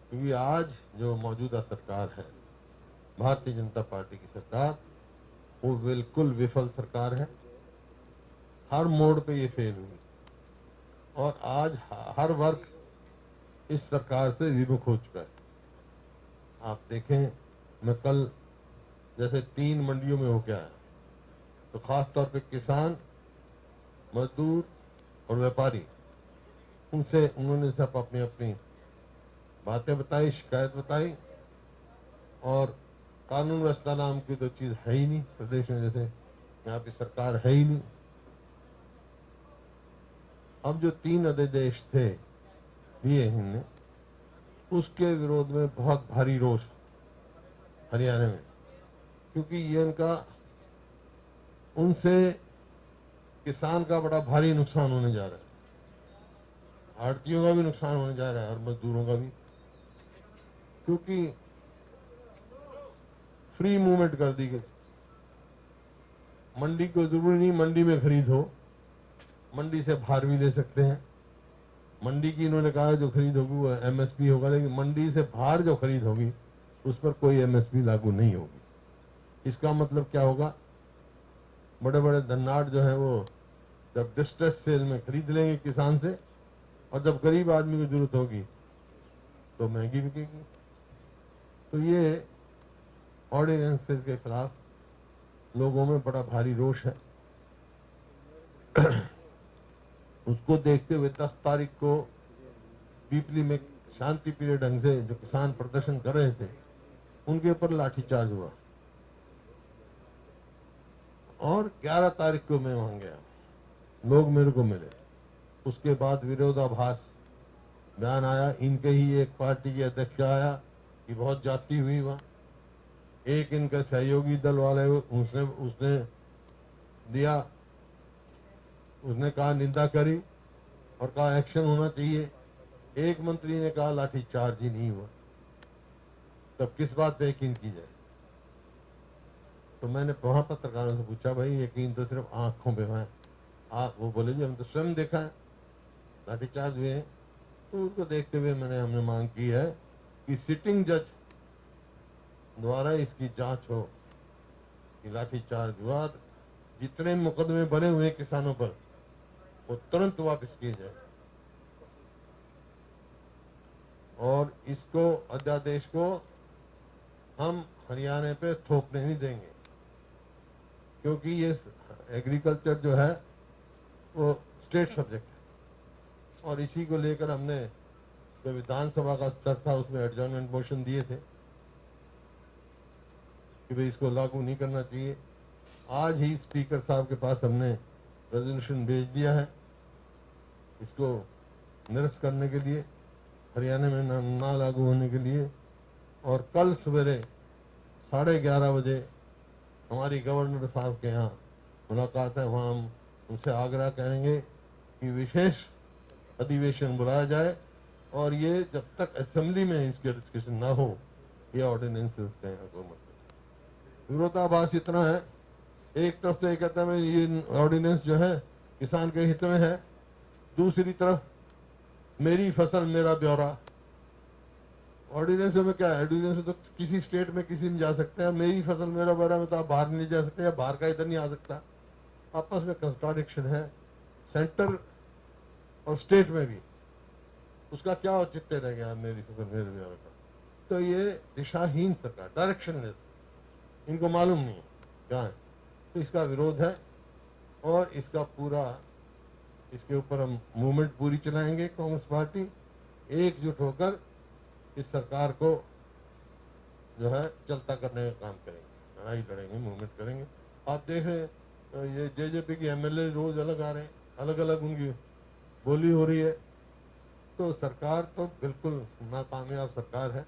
क्योंकि आज जो मौजूदा सरकार है, भारतीय जनता पार्टी की सरकार, वो बिल्कुल विफल सरकार है। हर मोड़ पे ये फेल हुई और आज हर वर्ग इस सरकार से विमुख हो चुका है। आप देखें, मैं कल जैसे 3 मंडियों में होके आया, तो खास तौर पे किसान, मजदूर और व्यापारी, उन्होंने सब अपनी अपनी बातें बताई, शिकायत बताई। और कानून व्यवस्था नाम की तो चीज है ही नहीं प्रदेश में, जैसे यहाँ की सरकार है ही नहीं। अब जो 3 अध्यादेश थे दिए इनने, उसके विरोध में बहुत भारी रोष हरियाणा में, क्योंकि ये उनका, उनसे किसान का बड़ा भारी नुकसान होने जा रहा है, आड़तियों का भी नुकसान होने जा रहा है और मजदूरों का भी, क्योंकि फ्री मूवमेंट कर दी गई। मंडी को जरूरी नहीं मंडी में खरीद हो, मंडी से बाहर भी ले सकते हैं। मंडी की इन्होंने कहा जो खरीद होगी वो एमएसपी होगा, लेकिन मंडी से बाहर जो खरीद होगी उस पर कोई एमएसपी लागू नहीं होगी। इसका मतलब क्या होगा, बड़े बड़े धन्नाट जो है वो जब डिस्ट्रेस सेल में खरीद लेंगे किसान से, और जब गरीब आदमी को जरूरत होगी तो महंगी बिकेगी। तो ये ऑर्डिनेंसेस के खिलाफ लोगों में बड़ा भारी रोष है। उसको देखते हुए 10 तारीख को पीपली में शांति प्रिय ढंग से जो किसान प्रदर्शन कर रहे थे, उनके ऊपर लाठीचार्ज हुआ। और 11 तारीख को मैं वहां गया, लोग मेरे को मिले। उसके बाद विरोधाभास बयान आया, इनके ही एक पार्टी के अध्यक्ष आया कि बहुत जाति हुई वहां। एक इनका सहयोगी दल वाले उसने उसने दिया, उसने कहा, निंदा करी और कहा एक्शन होना चाहिए। एक मंत्री ने कहा लाठीचार्ज ही नहीं हुआ, तब किस बात पे यकीन की जाए। तो मैंने वहां पत्रकारों से पूछा, भाई यकीन तो सिर्फ आंखों पे है आप? वो बोले जी हम तो स्वयं देखा है लाठीचार्ज हुए हैं। तो उसको देखते हुए हमने मांग की है कि सिटिंग जज द्वारा इसकी जांच हो कि लाठीचार्ज हुआ, जितने मुकदमे बने हुए किसानों पर वो तुरंत वापस किए जाए और इसको, अध्यादेश को हम हरियाणा पे थोपने नहीं देंगे, क्योंकि ये एग्रीकल्चर जो है वो स्टेट सब्जेक्ट है। और इसी को लेकर हमने जो विधानसभा का स्तर था उसमें एडजॉर्नमेंट मोशन दिए थे कि भाई इसको लागू नहीं करना चाहिए। आज ही स्पीकर साहब के पास हमने रेजोल्यूशन भेज दिया है इसको निरस्त करने के लिए, हरियाणा में ना लागू होने के लिए। और कल सवेरे 11:30 बजे हमारी गवर्नर साहब के यहाँ मुलाकात है, वहां हम उनसे आग्रह करेंगे कि विशेष अधिवेशन बुलाया जाए और ये जब तक असेंबली में इसके डिस्कशन ना हो, ये ऑर्डिनेंसेस का यहाँ को मतलब विरोधाभास इतना है। एक तरफ तो ये कहता है ये ऑर्डिनेंस जो है किसान के हित में है, दूसरी तरफ मेरी फसल मेरा ब्यौरा। ऑर्डिनेंस में क्या है, ऑर्डिनेंस तो किसी स्टेट में किसी में जा सकते हैं, मेरी फसल मेरा ब्यौरा में तो आप बाहर नहीं जा सकते या बाहर का इधर नहीं आ सकता। आपस में कंट्राडिक्शन है, सेंटर और स्टेट में भी। उसका क्या औचित्य रह गया मेरी फसल मेरे ब्यौरा का? तो ये दिशाहीन सरकार, डायरेक्शनलेस, इनको मालूम नहीं है क्या है। तो इसका विरोध है और इसका पूरा, इसके ऊपर हम मूवमेंट पूरी चलाएंगे। कांग्रेस पार्टी एकजुट होकर इस सरकार को जो है चलता करने का काम करेंगे, लड़ाई लड़ेंगे, मूवमेंट करेंगे। आप देख रहे हैं ये जेजेपी के एमएलए रोज अलग आ रहे हैं, अलग अलग उनकी बोली हो रही है। तो सरकार तो बिल्कुल नाकामयाब सरकार है,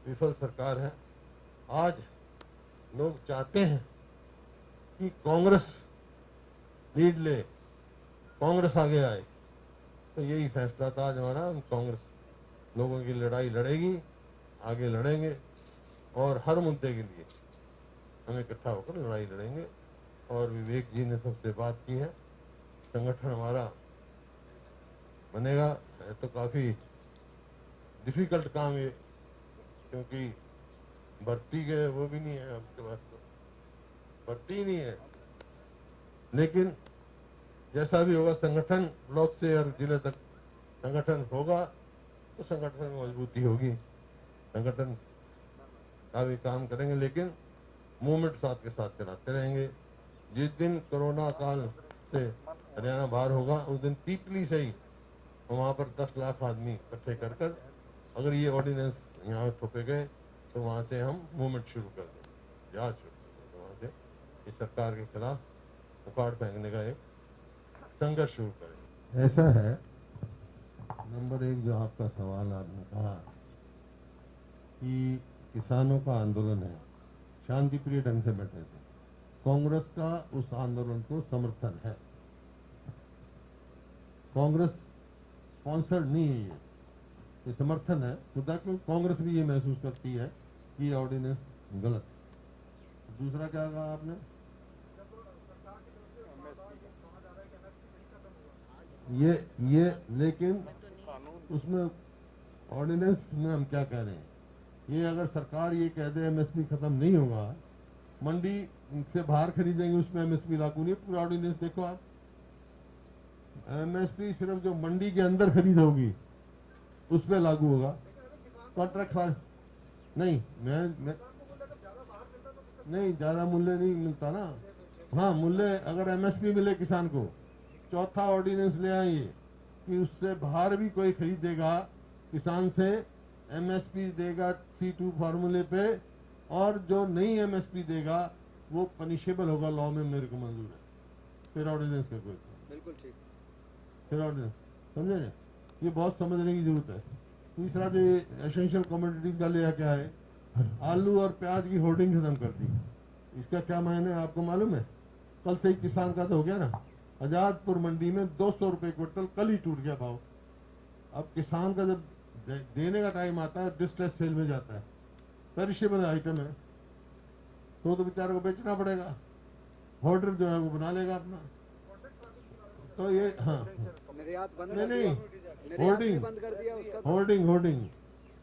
विफल सरकार है। आज लोग चाहते हैं कि कांग्रेस लीड ले, कांग्रेस आगे आए। तो यही फैसला था आज हमारा, हम कांग्रेस लोगों की लड़ाई लड़ेगी, आगे लड़ेंगे और हर मुद्दे के लिए हम इकट्ठा होकर लड़ाई लड़ेंगे। और विवेक जी ने सबसे बात की है, संगठन हमारा बनेगा, है तो काफी डिफिकल्ट काम ये, क्योंकि भर्ती के वो भी नहीं है आपके पास, तो भर्ती ही नहीं है। लेकिन जैसा भी होगा, संगठन ब्लॉक से और जिले तक संगठन होगा तो संगठन में मजबूती होगी, संगठन का भी काम करेंगे, लेकिन मूवमेंट साथ के साथ चलाते रहेंगे। जिस दिन कोरोना काल से हरियाणा बाहर होगा उस दिन पीपली से ही वहाँ पर 10 लाख आदमी इकट्ठे कर कर अगर ये ऑर्डिनेंस यहाँ थोपे गए तो वहाँ से हम मूवमेंट शुरू कर देंगे, जहाज शुरू कर देंगे, वहाँ से इस सरकार के खिलाफ उखाड़ फेंकने का एक संघर्ष शुरू करेंगे। ऐसा है, नंबर 1 जो आपका सवाल आपने कहा कि किसानों का आंदोलन है, शांतिप्रिय ढंग से बैठे थे, कांग्रेस का उस आंदोलन को समर्थन है। कांग्रेस स्पॉन्सर्ड नहीं है, ये समर्थन है खुदा, क्योंकि कांग्रेस भी ये महसूस करती है कि ये ऑर्डिनेंस गलत है। दूसरा क्या कहा आपने? ये लेकिन उसमें ऑर्डिनेंस में हम क्या कह रहे हैं, ये अगर सरकार ये कह दे एमएसपी खत्म नहीं होगा, मंडी से बाहर खरीदेंगे उसमें एमएसपी लागू नहीं। पूरा ऑर्डिनेंस देखो आप, एमएसपी सिर्फ जो मंडी के अंदर खरीद होगी उस पर लागू होगा। कॉन्ट्रैक्ट फार्म नहीं, मैं नहीं, ज्यादा मूल्य नहीं मिलता ना। हाँ, मूल्य अगर एमएसपी मिले किसान को, चौथा ऑर्डिनेंस ले आइए कि उससे बाहर भी कोई खरीदेगा किसान से एमएसपी देगा C2 फार्मूले पे, और जो नहीं एमएसपी देगा वो पनिशेबल होगा लॉ में, मेरे को मंजूर है। फिर ऑर्डिनेंस का कोई बिल्कुल ठीक, फिर ऑर्डिनेंस समझे ना, ये बहुत समझने की जरूरत है। तीसरा जो एसेंशियल कमोडिटीज का लिया क्या है, आलू और प्याज की होर्डिंग खत्म कर दी। इसका क्या मायने आपको मालूम है? कल से ही किसान का तो हो गया ना, आजादपुर मंडी में 200 रुपए क्विंटल कल ही टूट गया भाव। अब किसान का जब देने का टाइम आता है डिस्ट्रेस सेल में जाता है, पेरिशेबल आइटम है तो बेचारे को बेचना पड़ेगा, होल्डर जो है वो बना लेगा अपना। तो ये हाँ, निर्यात बंद नहीं कर दिया, निर्यात भी होर्डिंग बंद कर दिया उसका तो। होर्डिंग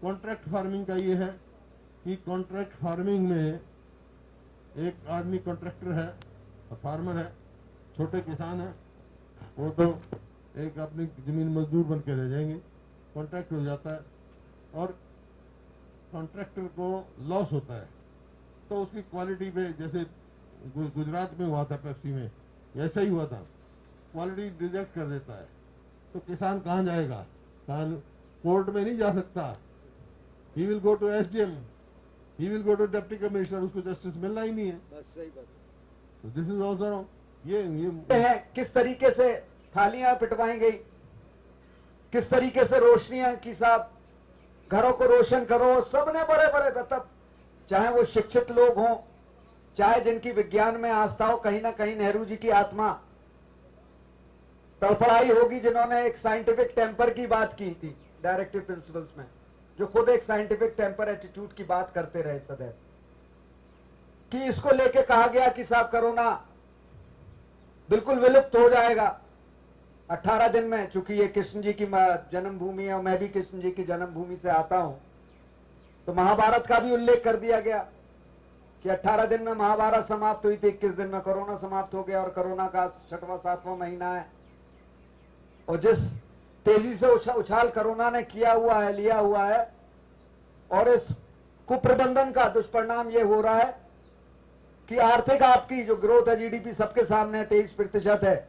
कॉन्ट्रैक्ट फार्मिंग का ये है कि कॉन्ट्रैक्ट फार्मिंग में एक आदमी कॉन्ट्रैक्टर है, फार्मर है, छोटे किसान है, वो तो एक अपनी जमीन मजदूर बन के रह जाएंगे, कॉन्ट्रैक्ट हो जाता है और कॉन्ट्रैक्टर को लॉस होता है। तो उसकी क्वालिटी पे, जैसे गुजरात में हुआ था पेप्सी में, ऐसा ही हुआ था, क्वालिटी रिजेक्ट कर देता है। तो किसान कहाँ जाएगा? कोर्ट में नहीं जा सकता, he will go to SDM, he will go to deputy commissioner, उसको जस्टिस मिलना ही नहीं है। बस सही बात। तो दिस इज ऑल्सो ये है किस तरीके से थालियां पिटवाई गई, किस तरीके से रोशनियां की साहब, घरों को रोशन करो, सबने बड़े बड़े, मतलब चाहे वो शिक्षित लोग हों, चाहे जिनकी विज्ञान में आस्था हो, कहीं ना कहीं नेहरू जी की आत्मा तड़पड़ाई होगी, जिन्होंने एक साइंटिफिक टेम्पर की बात की थी डायरेक्टिव प्रिंसिपल्स में, जो खुद एक साइंटिफिक टेम्पर एटीट्यूड की बात करते रहे सदैव, कि इसको लेके कहा गया कि साहब कोरोना बिल्कुल विलुप्त हो जाएगा 18 दिन में। चूंकि ये कृष्ण जी की जन्मभूमि है और मैं भी कृष्ण जी की जन्मभूमि से आता हूं, तो महाभारत का भी उल्लेख कर दिया गया कि 18 दिन में महाभारत समाप्त हुई थी, 21 दिन में कोरोना समाप्त हो गया, और कोरोना का 6वां 7वां महीना है। और जिस तेजी से उछाल कोरोना ने किया हुआ है, लिया हुआ है, और इस कुप्रबंधन का दुष्परिणाम ये हो रहा है कि आर्थिक आपकी जो ग्रोथ है, जीडीपी सबके सामने 23% है,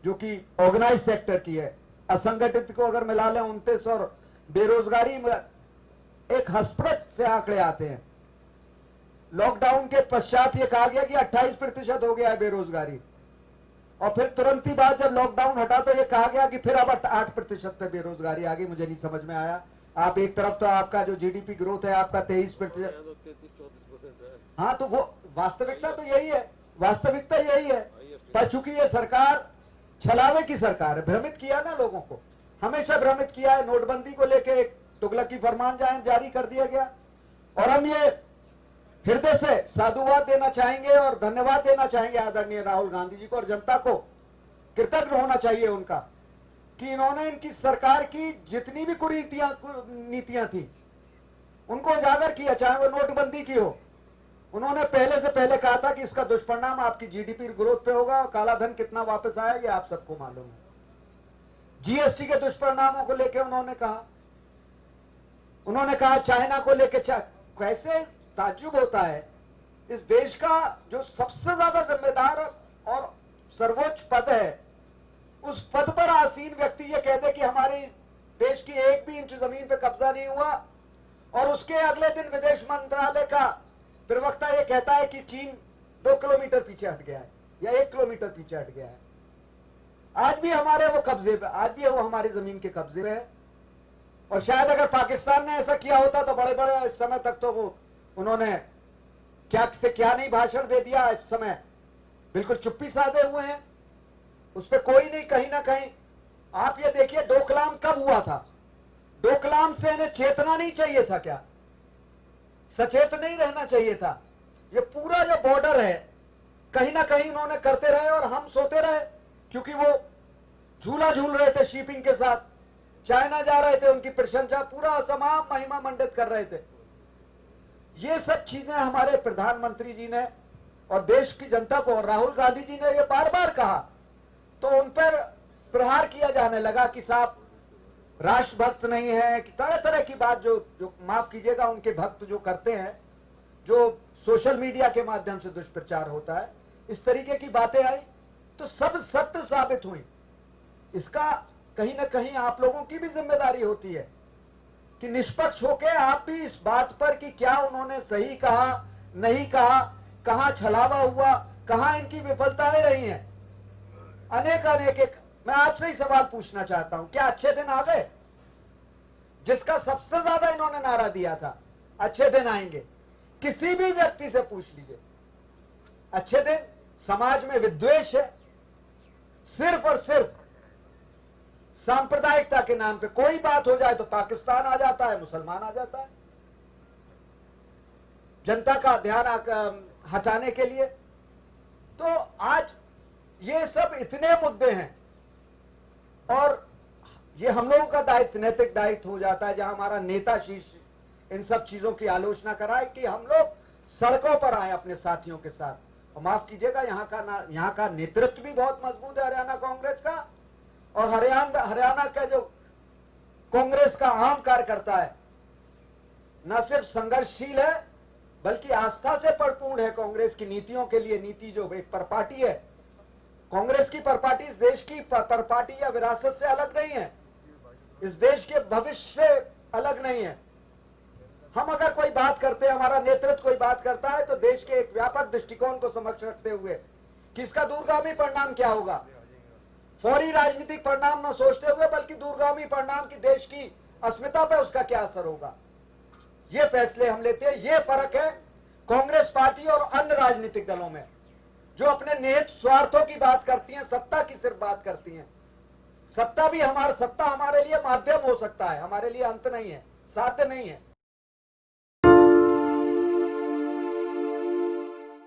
जो कि ऑर्गेनाइज सेक्टर की है। असंगठित को अगर मिला लें 29, और बेरोजगारी एक हस्प्रत से आंकड़े आते हैं। लॉकडाउन के पश्चात ये कहा गया कि 28% हो गया है बेरोजगारी, और फिर तुरंत ही बाद जब लॉकडाउन हटा तो ये कहा गया कि फिर अब 8% पे बेरोजगारी आ गई। मुझे नहीं समझ में आया। आप एक तरफ तो आपका जो जीडीपी ग्रोथ है आपका 23%, हाँ, तो वो वास्तविकता तो यही है, वास्तविकता यही है। पर चूंकि ये सरकार छलावे की सरकार है, भ्रमित किया ना लोगों को, हमेशा भ्रमित किया है। नोटबंदी को लेके एक तुगलकी फरमान जारी कर दिया गया, और हम ये हृदय से साधुवाद देना चाहेंगे और धन्यवाद देना चाहेंगे आदरणीय राहुल गांधी जी को, और जनता को कृतज्ञ होना चाहिए उनका कि इन्होंने इनकी सरकार की जितनी भी कुरीतियां नीतियां थी उनको उजागर किया, चाहे वो नोटबंदी की हो। उन्होंने पहले से पहले कहा था कि इसका दुष्परिणाम आपकी जीडीपी ग्रोथ पे होगा, काला धन कितना वापस आया ये आप सबको मालूम है। जीएसटी के दुष्परिणामों को लेकर उन्होंने कहा चाइना को लेकर। कैसे ताज्जुब होता है, इस देश का जो सबसे ज्यादा जिम्मेदार और सर्वोच्च पद है, उस पद पर आसीन व्यक्ति ये कह दे कि हमारे देश की 1 भी इंच जमीन पे कब्जा नहीं हुआ, और उसके अगले दिन विदेश मंत्रालय का प्रवक्ता ये कहता है कि चीन 2 किलोमीटर पीछे हट गया है या 1 किलोमीटर पीछे हट गया है। आज भी हमारे वो कब्जे पे, आज भी वो हमारी जमीन के कब्जे पे है। और शायद अगर पाकिस्तान ने ऐसा किया होता तो बड़े बड़े इस समय तक तो वो उन्होंने क्या से क्या नहीं भाषण दे दिया, इस समय बिल्कुल चुप्पी साधे हुए हैं, उस पर कोई नहीं। कहीं ना कहीं आप ये देखिए डोकलाम कब हुआ था, डोकलाम से इन्हें चेतना नहीं चाहिए था क्या, सचेत नहीं रहना चाहिए था। ये पूरा जो बॉर्डर है कहीं ना कहीं उन्होंने करते रहे और हम सोते रहे, क्योंकि वो झूला झूल रहे थे शिपिंग के साथ, चाइना जा रहे थे, उनकी प्रशंसा पूरा तमाम महिमा मंडित कर रहे थे। ये सब चीजें हमारे प्रधानमंत्री जी ने और देश की जनता को, और राहुल गांधी जी ने ये बार बार कहा, तो उन पर प्रहार किया जाने लगा कि साहब राष्ट्रभक्त नहीं है, कि तरह तरह की बात जो माफ कीजिएगा उनके भक्त जो करते हैं, जो सोशल मीडिया के माध्यम से दुष्प्रचार होता है, इस तरीके की बातें आई तो सब सत्य साबित हुई। इसका कहीं ना कहीं आप लोगों की भी जिम्मेदारी होती है कि निष्पक्ष होकर आप भी इस बात पर कि क्या उन्होंने सही कहा नहीं कहा, कहां छलावा हुआ, कहां इनकी विफलताएं रही हैं। अनेक मैं आपसे ही सवाल पूछना चाहता हूं, क्या अच्छे दिन आ गए? जिसका सबसे ज्यादा इन्होंने नारा दिया था अच्छे दिन आएंगे, किसी भी व्यक्ति से पूछ लीजिए, अच्छे दिन। समाज में विद्वेष है, सिर्फ और सिर्फ सांप्रदायिकता के नाम पे कोई बात हो जाए तो पाकिस्तान आ जाता है, मुसलमान आ जाता है, जनता का ध्यान हटाने के लिए। तो आज ये सब इतने मुद्दे हैं और ये हम लोगों का दायित्व, नैतिक दायित्व हो जाता है, जहां हमारा नेता शीर्ष इन सब चीजों की आलोचना कराए कि हम लोग सड़कों पर आए अपने साथियों के साथ। और माफ कीजिएगा यहाँ का नेतृत्व भी बहुत मजबूत है हरियाणा कांग्रेस का, और हरियाणा का जो कांग्रेस का आम कार्यकर्ता है न सिर्फ संघर्षशील है बल्कि आस्था से परिपूर्ण है कांग्रेस की नीतियों के लिए। नीति जो एक परपाटी है, कांग्रेस की परपाटी इस देश की परपाटी या विरासत से अलग नहीं है, इस देश के भविष्य से अलग नहीं है। हम अगर कोई बात करते हैं, हमारा नेतृत्व कोई बात करता है, तो देश के एक व्यापक दृष्टिकोण को समक्ष रखते हुए कि इसका दूरगामी परिणाम क्या होगा, फौरी राजनीतिक परिणाम न सोचते हुए बल्कि दूरगामी परिणाम की देश की अस्मिता पर उसका क्या असर होगा, ये फैसले हम लेते हैं। ये फर्क है कांग्रेस पार्टी और अन्य राजनीतिक दलों में, जो अपने निहित स्वार्थों की बात करती हैं, सत्ता की सिर्फ बात करती हैं। सत्ता हमारे लिए माध्यम हो सकता है, हमारे लिए अंत नहीं है, साध्य नहीं है।